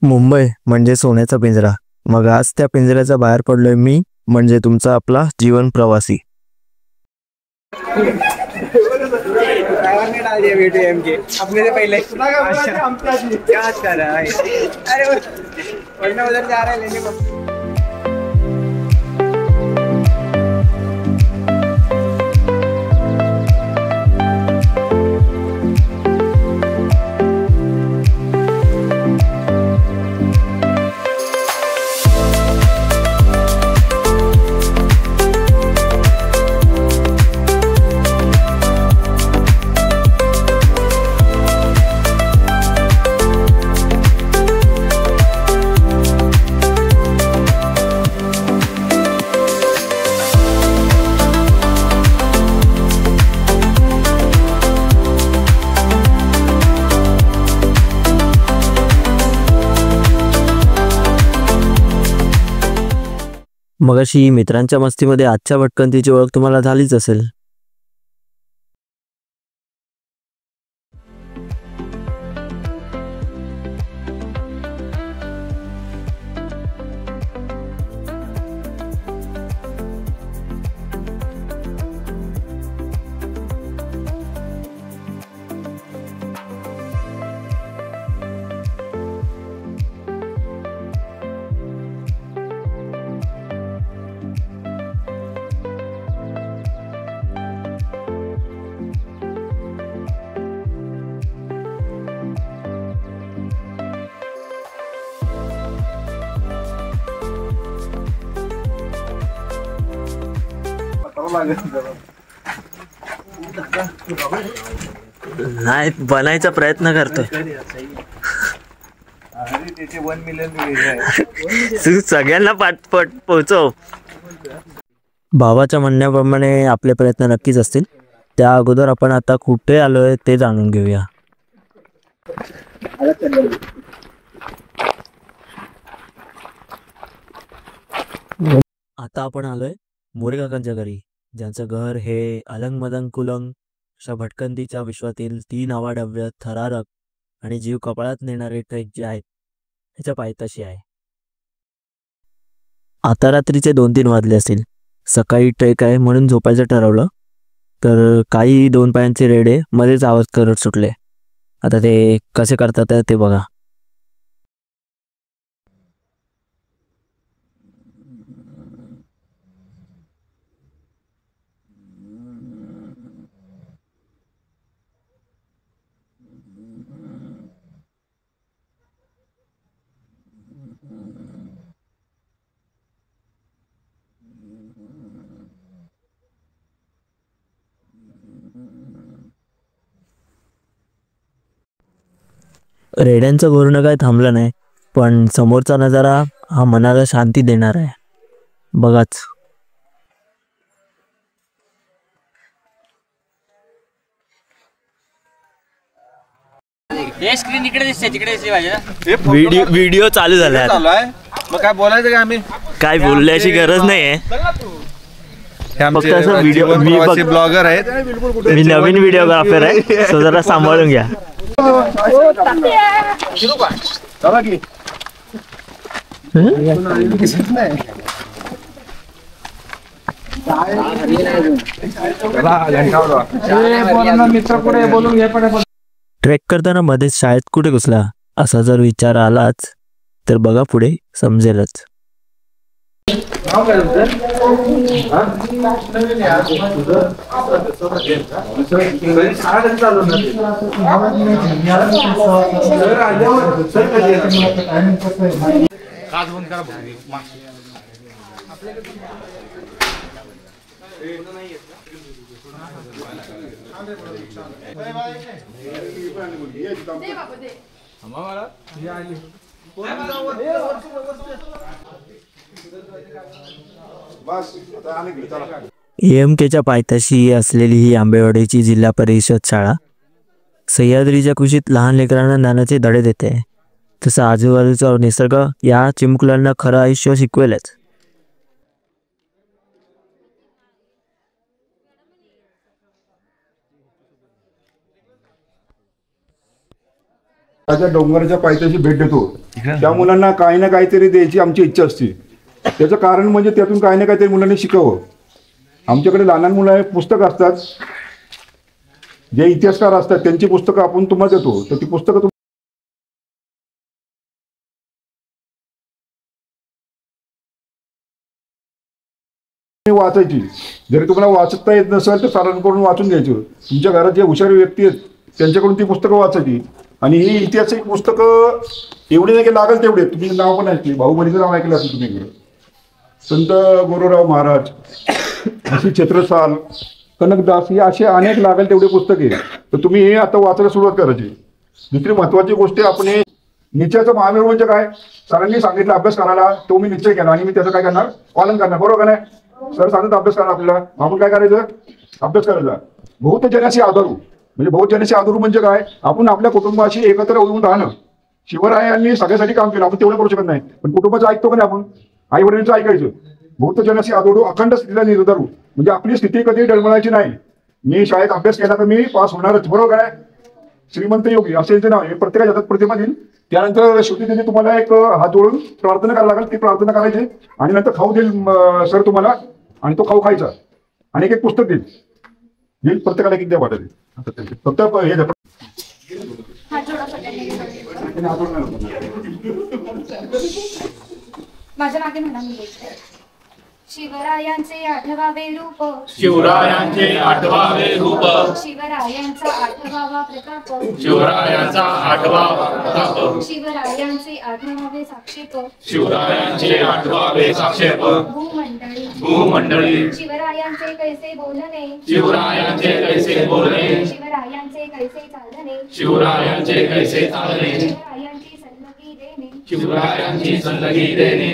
मुंबई म्हणजे सोन्याचा पिंजरा. मग आज त्या पिंजऱ्याच्या बाहेर पडलोय मी, म्हणजे तुमचा आपला जीवन प्रवासी. ड्राइवर ने डाल दिया वीडियो एम के अपने से पहले। क्या कर रहा है? अरे वरना उधर जा रहा है लेने को। मगाशी मित्रांच्या मस्तीमध्ये आजच्या भटकंतीची ओळख तुम्हाला झालीच असेल. नाही, बनायचा प्रयत्न करतोय. सगळ्यांना पाठपट पोहोचव. भावाच्या म्हणण्याप्रमाणे आपले प्रयत्न नक्कीच असतील. त्या अगोदर आपण आता कुठे आलोय ते जाणून घेऊया. आता आपण आलोय मोरे काकांच्या घरी, ज्यांचं घर हे अलंग मदंग कुलंग अशा भटकंतीच्या विश्वातील 3 अवाढव्य थरारक आणि जीव कपाळात नेणारे ट्रेक जे आहेत ह्याच्या पायथ्याशी आहे. आता रात्रीचे 2-3 वाजले असतील. सकाळी ट्रेक आहे म्हणून झोपायचं ठरवलं, तर काही 2 पायांचे रेडे मध्येच आवाज करत सुटले. आता ते कसे करतात ते बघा. रेड्यांचं घोरणं काय थांबलं नाही, पण समोरचा नजारा हा मनाला शांती देणार आहे. बघाच. स्क्रीन इकडे दिसते तिकडे दिसली पाहिजे. व्हिडिओ चालू झालाय. मग काय बोलायचं का आम्ही? काय बोलण्याची गरज नाहीये. फक्त असं व्हिडिओ मी ब्लॉगर आहेत. मी नवीन व्हिडिओग्राफर आहे, सो जरा सांभाळून घ्या. ट्रेक करताना मध्येच शाळेत कुठे घुसला असा जर विचार आलाच तर बघा पुढे समजेलच. EMKच्या पायथ्याशी असलेली ही आंबेवाडीची जिल्हा परिषद शाळा सह्याद्रीच्या कुशीत लहान लेकरांना ज्ञानाचे धडे देते. तसं आजूबाजूचा निसर्ग या चिमुकल्यांना खरं आयुष्य शिकवेलच. त्या डोंगराच्या पायथ्याशी भेट देतो त्या मुलांना काही ना काहीतरी द्यायची आमची इच्छा असते. त्याचं कारण म्हणजे त्यातून काही ना काहीतरी मुलांनी शिकावं. आमच्याकडे लहान मुलं आहे, पुस्तकं असतात, जे इतिहासकार असतात त्यांची पुस्तकं आपण तुम्हाला देतो. तर ती पुस्तकं वाचायची. जरी तुम्हाला वाचता येत नसेल तर सरांकडून वाचून घ्यायचं. तुमच्या घरात जे हुशार व्यक्ती आहेत त्यांच्याकडून ती पुस्तकं वाचायची. आणि ही ऐतिहासिक पुस्तकं एवढी नाही की लागेल तेवढे. तुम्ही नाव पण ऐकले, बाहुबलीचं नाव ऐकलं असेल तुम्ही. संत गुरुराव महाराज, अशी छत्रसाल, कनकदास, ही अशी अनेक लागेल तेवढे पुस्तके. तर तुम्ही हे आता वाचायला सुरुवात करायची. दुसरी महत्वाची गोष्ट आपण हे निश्चयाचं महामेरू म्हणजे काय, सरांनी सांगितलं अभ्यास करायला, तो मी निश्चय केला आणि मी त्याचं काय करणार, पालन करणार. बरोबर का नाही? सर सांगत अभ्यास करा आपल्याला, आपण काय करायचं, अभ्यास करायचा. बहुतजनाशी आधारू म्हणजे बहुतजनाशी आधारू म्हणजे काय, आपण आपल्या कुटुंबाशी एकत्र होऊन राहणं. शिवरायांनी सगळ्यासाठी काम केलं, आपण तेवढं करू शकत नाही, पण कुटुंबाचं ऐकतो का नाही आपण, आई वडिलांचं ऐकायचं. बहुतजनाशी आधारू अखंड स्थितीला निर्धारू म्हणजे आपली स्थिती कधी डळमळायची नाही. मी शाळेत अभ्यास केला तर मी पास होणारच. बरोबर काय? श्रीमंत योगी असेल ते नाव हे प्रत्येकाच्या हातात प्रतिमा देईल. त्यानंतर शेवटी त्यांनी तुम्हाला एक हात जोडून प्रार्थना करायला लागेल. ती प्रार्थना करायची आणि नंतर खाऊ देईल सर तुम्हाला, आणि तो खाऊ खायचा आणि एक पुस्तक देईल प्रत्येकाला एक द्या वाटेल. फक्त हे माझ्या मागे म्हणा मी शिवरायांचे आठवावे रूप, शिवरायांचे आठवावे रूप, शिवरायांचा आठवावा प्रताप, शिवरायांचा आठवावा प्रताप, शिवरायांचे आठवावे साक्षेप, शिवरायांचे आठवावे साक्षेप, भूमंडळी, शिवरायांचे कैसे बोलणे, शिवरायांचे कैसे बोलणे, शिवरायांचे कैसे चालणे, शिवरायांचे कैसे चालणे, शिवरायांची सल्लगी देणे, शिवरायांची सल्लगी देणे,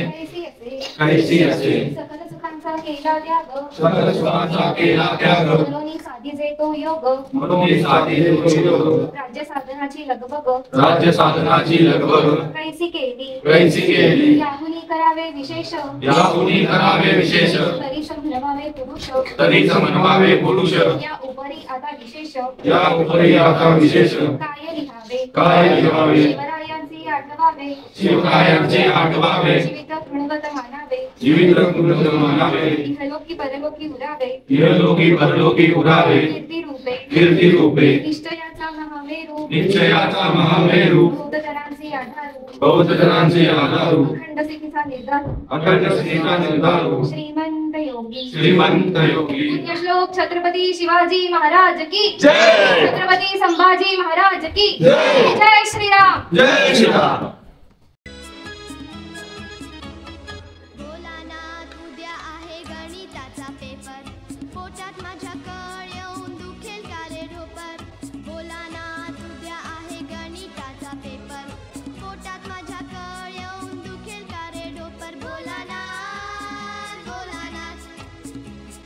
कैसी असे, सकल सुखांचा केला त्याग, सकल सुखांचा केला त्याग, म्हणून साधीचे तो योग, म्हणून साधीचे तो योग, राज्य साधनाची लगबग, राज्य साधनाची लगबग, कैसी केली, कैसी केली, याहुनी करावे विशेष, याहुनी करावे विशेष, तरी म्हणवावे पुरुष, तरीच म्हणवावे पुरुष, या उपरी आता विशेष, या उपरी आता विशेष, काय लिहावे, काय लिहावे, शिवरायांचे आठवावे, शिवरायांचे आठवावे, जीवित गुणवत मानावे, जीवित गुणवत मानावे, इहलोकी परलोकी उरावे, इहलोकी परलोकी उरावे, कीर्ती रूपे, कीर्ती रूपे, निश्चयाचा महामेरू, निश्चयाचा महामेरू, बौद्धजनांचे आधारू, बौद्धजनांचे आधारू, अखंड सिद्धीचा निर्धारू, अखंड स्थितीचा निर्धारू, श्रीमंत योगी, श्रीमंत योगी. पुण्य श्लोक छत्रपती शिवाजी महाराज की जय. छत्रपती संभाजी महाराज की जय. जय श्रीराम. जय श्रीराम. भोलानाथ उद्या आहे गणिताचा पेपर, पोटात माझ्या कळ येऊन दुखेल का रे ढोपर. भोलानाथ उद्या आहे गणिताचा पेपर, पोटात माझ्या कळ येऊन दुखेल का रे ढोपर. भोलानाथ भोलानाथ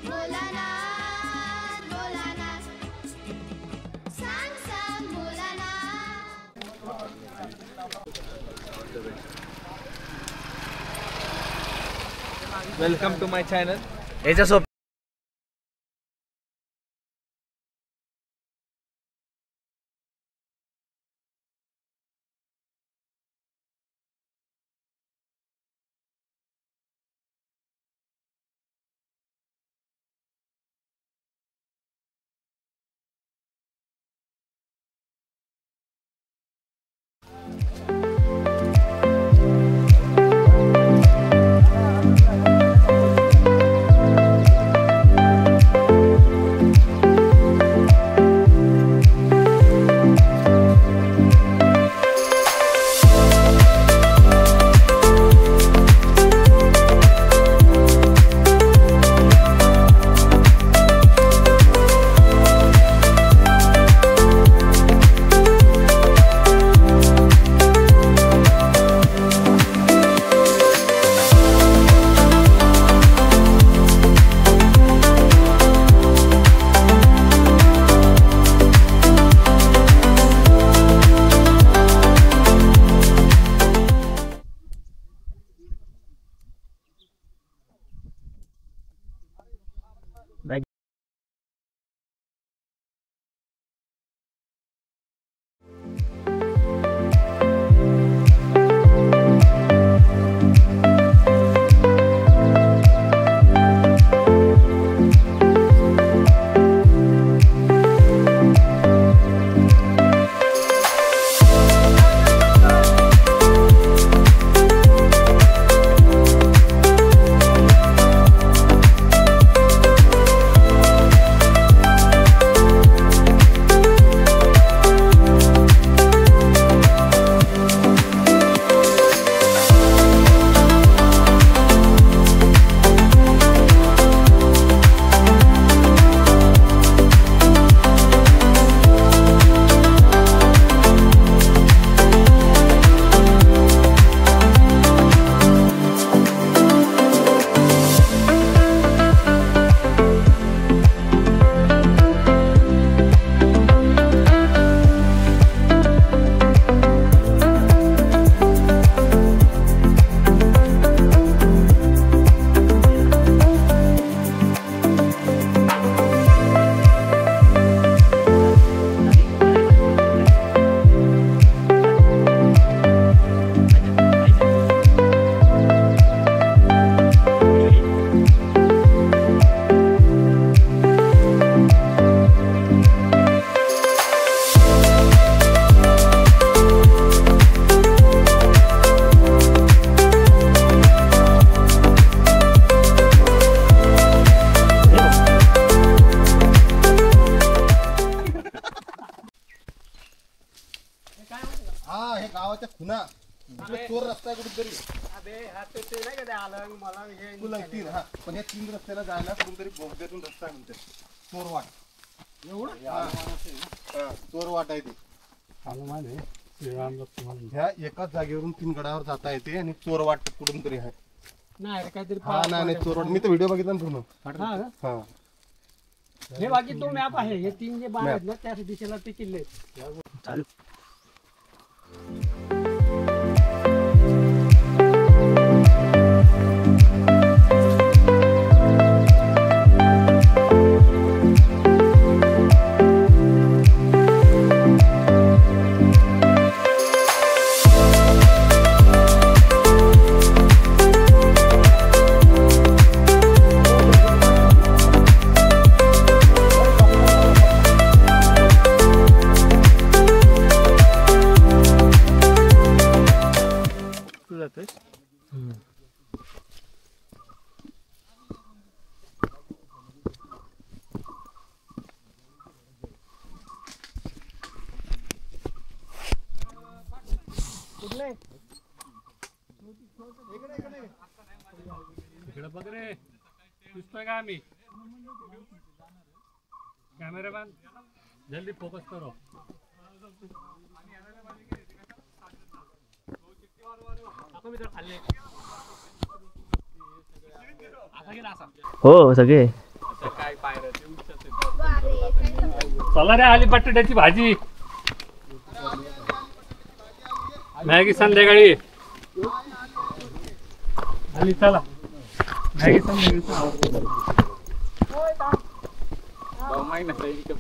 भोलानाथ भोलानाथ, सांग सांग Bholanath. Welcome to my channel. याच्यासोबत गावाच्या खुना चोर रस्ता आहे कुठेतरी तुला तीन हा पण या 3 रस्त्याला जायला कुठेतरी बोगद्यातून रस्ता आहे म्हणते चोरवाट एवढं चोरवाट आहे ते ह्या एकाच जागेवरून 3 गडावर जाता येते आणि चोरवाट कुठून तरी आहे हा नाही चोरवाट मी तर व्हिडिओ बघितला ना पूर्ण हा हे बाकी तो मॅप आहे हे 3 जे बाण आहेत ना त्या दिशेला ते किल्ले चालू इकडे बघ रे दिसतोय का आम्ही कॅमेरामॅन जल्दी फोकस करो हो सगळे चला रे आली बटाट्याची भाजी मॅगी संध्याकाळी आली चला मॅगी संध्याकाळी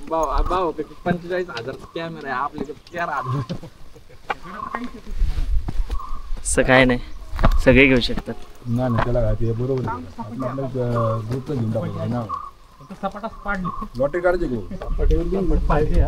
भाऊ 45,000 कॅमेरा आहे आपले 4,000 असं काय नाही सगळे घेऊ शकतात नाही त्याला काय ते बरोबर ग्रुप घेऊन टाकायचं ना सपाटाच पाडली लॉटरी काढायची घेऊ पाहिजे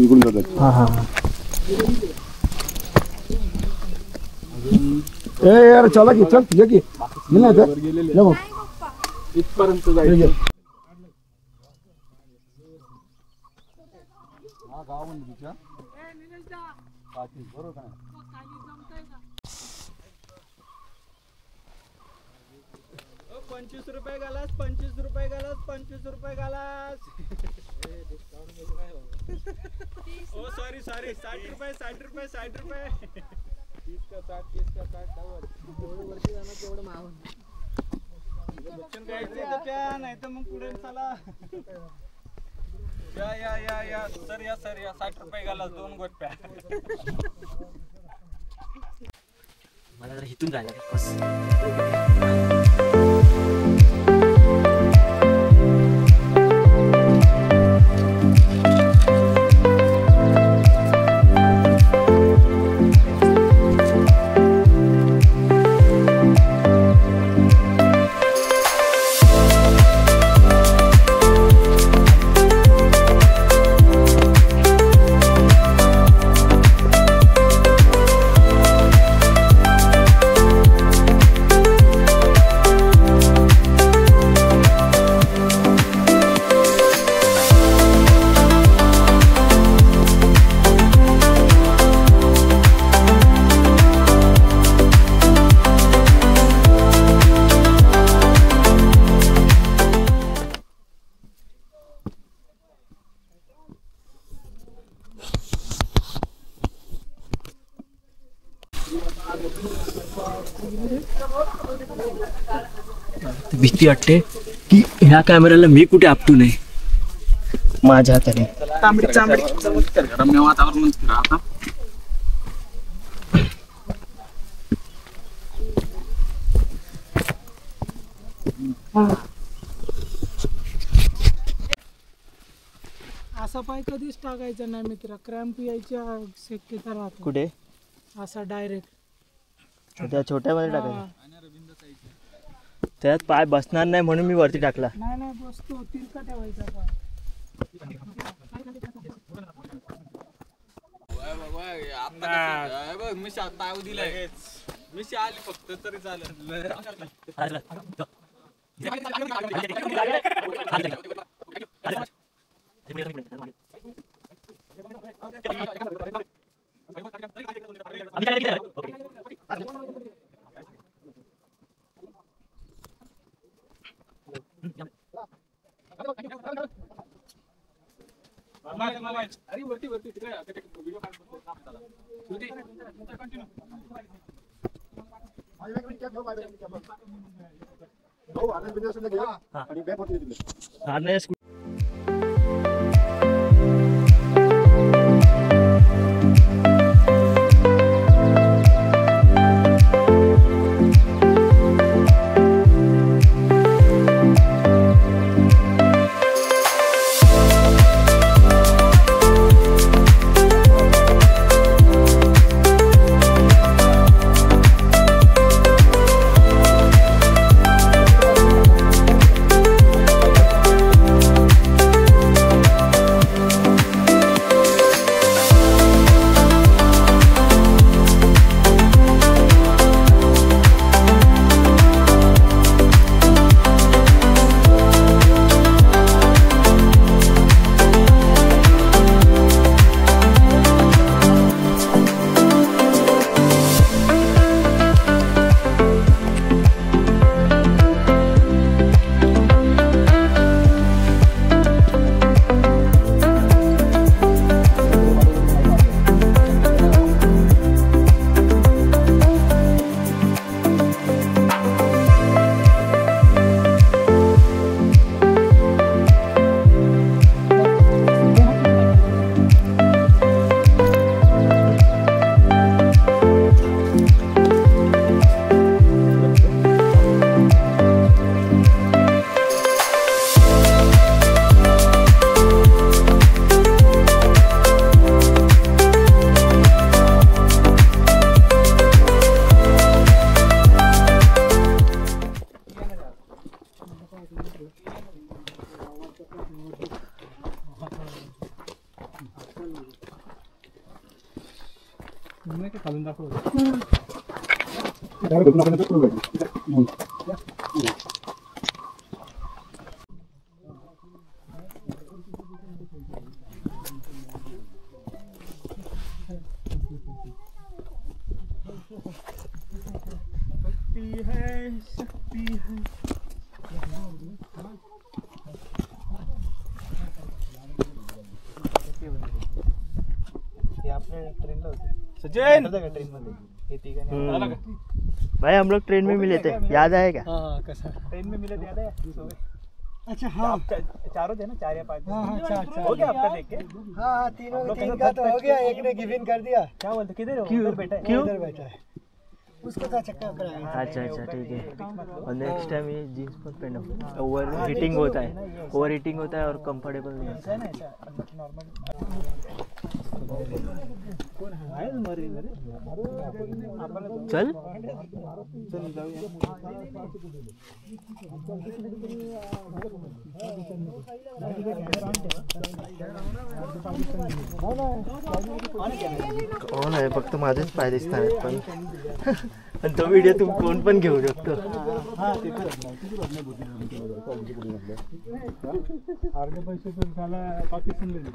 इकडून जातात हा हा ए यार चला की चल ये की नाही तर ये मग इथपर्यंत जायचं हा गाव म्हणजे तिच्या बरोबर काय 25 रुपये गालास 25 रुपये गालास 25 रुपये गालास ओ सॉरी 60 रुपये 60 रुपये 60 रुपये 30 का 60 डबल वरती जाणार तेवढं मावून बच्चन द्यायचे तर त्या नाही तर मग पुढे चला या सर या 60 रुपये गालास 2 गोट्या मला जरा इथून जायला बस भीती वाटते की ह्या कॅमेऱ्याला मी कुठे आपटू नये माझ्या हाताने. तांबडी चांबडी रम्य वातावरण आता असा पाय कधीच टाकायचा नाही मित्र, क्रॅम्प यायच्या शक्यता राहतो. कुठे असा डायरेक्ट त्या छोट्यामध्ये टाकायचं. त्यात पाय बसणार नाही म्हणून मी वरती टाकला. नाही नाही बसतो, तिरका ठेवायचा पाय. मी नाव दिलंय, मी आली फक्त तरी चालेल. अरे वरती वरती तिकडे व्हिडिओ खालून दाखव. सचिन भाई हम लोग ट्रेन में मिले थे, याद आएगा? ट्रेन में मिले थे, याद है? अच्छा हाँ, चारों थे ना, 4 या 5 हो गया आपका देख के? हाँ तीनों तीन का तो हो गया, एक ने गिव इन कर दिया. क्या बोलते, किधर हो? क्यों? उधर बैठा है. क्यों? उधर बैठा है, उसको तो चक्कर कराया. अच्छा अच्छा ठीक है. और नेक्स्ट टाइम ये जीन्स मत पहनो, ओवर हीटिंग होता है, ओवर हीटिंग होता है और कंफर्टेबल नहीं होता है. चल कोण आहे, फक्त माझेच पाय दिसणार आहेत पण तो व्हिडिओ तू कोण पण घेऊ शकतो. अर्धे पैसे तर झाला पाकिस्तानला.